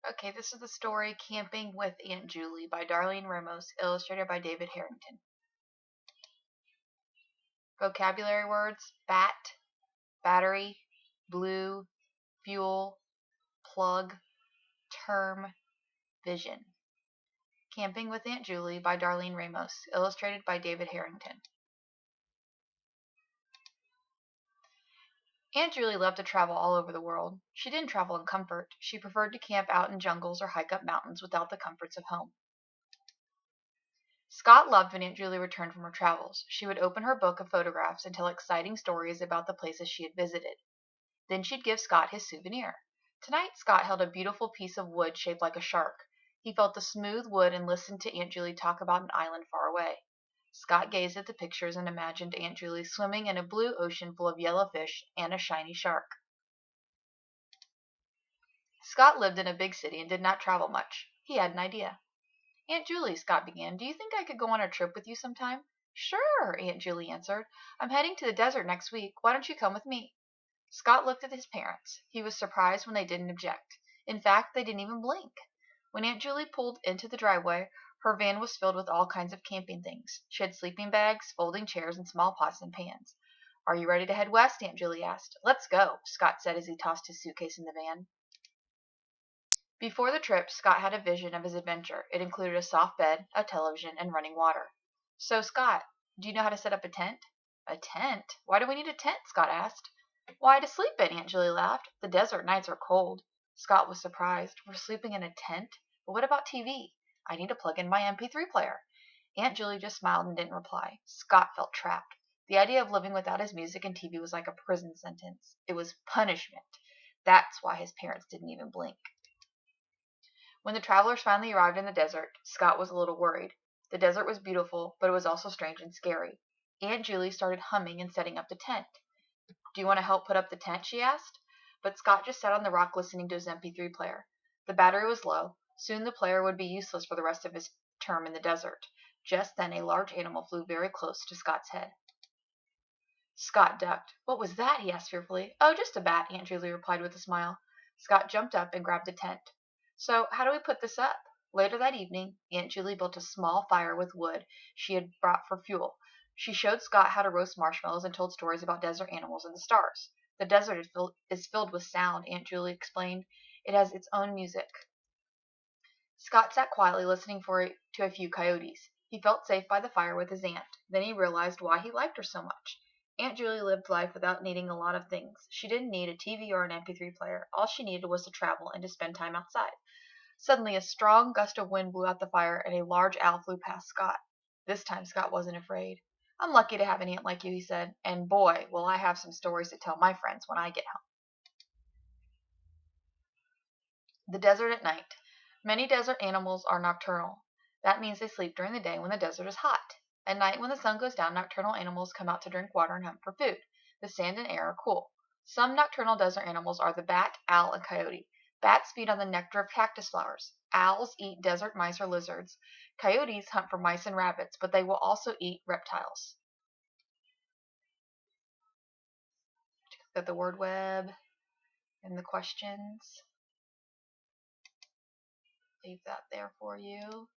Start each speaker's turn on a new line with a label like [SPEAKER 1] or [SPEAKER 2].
[SPEAKER 1] Okay, this is the story Camping with Aunt Julie by Darlene Ramos, illustrated by David Harrington. Vocabulary words: bat, battery, blue, fuel, plug, term, vision. Camping with Aunt Julie by Darlene Ramos, illustrated by David Harrington. Aunt Julie loved to travel all over the world. She didn't travel in comfort. She preferred to camp out in jungles or hike up mountains without the comforts of home. Scott loved when Aunt Julie returned from her travels. She would open her book of photographs and tell exciting stories about the places she had visited. Then she'd give Scott his souvenir. Tonight Scott held a beautiful piece of wood shaped like a shark. He felt the smooth wood and listened to Aunt Julie talk about an island far away. Scott gazed at the pictures and imagined Aunt Julie swimming in a blue ocean full of yellow fish and a shiny shark. Scott lived in a big city and did not travel much. He had an idea. "Aunt Julie," Scott began, "do you think I could go on a trip with you sometime?" "Sure," Aunt Julie answered. "I'm heading to the desert next week. Why don't you come with me?" Scott looked at his parents. He was surprised when they didn't object. In fact, they didn't even blink. When Aunt Julie pulled into the driveway, her van was filled with all kinds of camping things. She had sleeping bags, folding chairs, and small pots and pans. "Are you ready to head west?" Aunt Julie asked. "Let's go," Scott said as he tossed his suitcase in the van. Before the trip, Scott had a vision of his adventure. It included a soft bed, a television, and running water. "So, Scott, do you know how to set up a tent?" "A tent? Why do we need a tent?" Scott asked. "Why, to sleep in," Aunt Julie laughed. "The desert nights are cold." Scott was surprised. "We're sleeping in a tent? But what about TV? I need to plug in my MP3 player." Aunt Julie just smiled and didn't reply. Scott felt trapped. The idea of living without his music and TV was like a prison sentence. It was punishment. That's why his parents didn't even blink. When the travelers finally arrived in the desert, Scott was a little worried. The desert was beautiful, but it was also strange and scary. Aunt Julie started humming and setting up the tent. "Do you want to help put up the tent?" she asked. But Scott just sat on the rock listening to his MP3 player. The battery was low. Soon the player would be useless for the rest of his term in the desert. Just then a large animal flew very close to Scott's head. Scott ducked. "What was that?" he asked fearfully. "Oh, just a bat," Aunt Julie replied with a smile. Scott jumped up and grabbed the tent. "So, how do we put this up?" Later that evening, Aunt Julie built a small fire with wood she had brought for fuel. She showed Scott how to roast marshmallows and told stories about desert animals and the stars. "The desert is filled with sound," Aunt Julie explained. "It has its own music." Scott sat quietly listening to a few coyotes. He felt safe by the fire with his aunt. Then he realized why he liked her so much. Aunt Julie lived life without needing a lot of things. She didn't need a TV or an MP3 player. All she needed was to travel and to spend time outside. Suddenly, a strong gust of wind blew out the fire, and a large owl flew past Scott. This time Scott wasn't afraid. "I'm lucky to have an aunt like you," he said, "and boy, will I have some stories to tell my friends when I get home." The desert at night. Many desert animals are nocturnal. That means they sleep during the day when the desert is hot. At night, when the sun goes down, nocturnal animals come out to drink water and hunt for food. The sand and air are cool. Some nocturnal desert animals are the bat, owl, and coyote. Bats feed on the nectar of cactus flowers. Owls eat desert mice or lizards. Coyotes hunt for mice and rabbits, but they will also eat reptiles. Got the word web and the questions. Leave that there for you.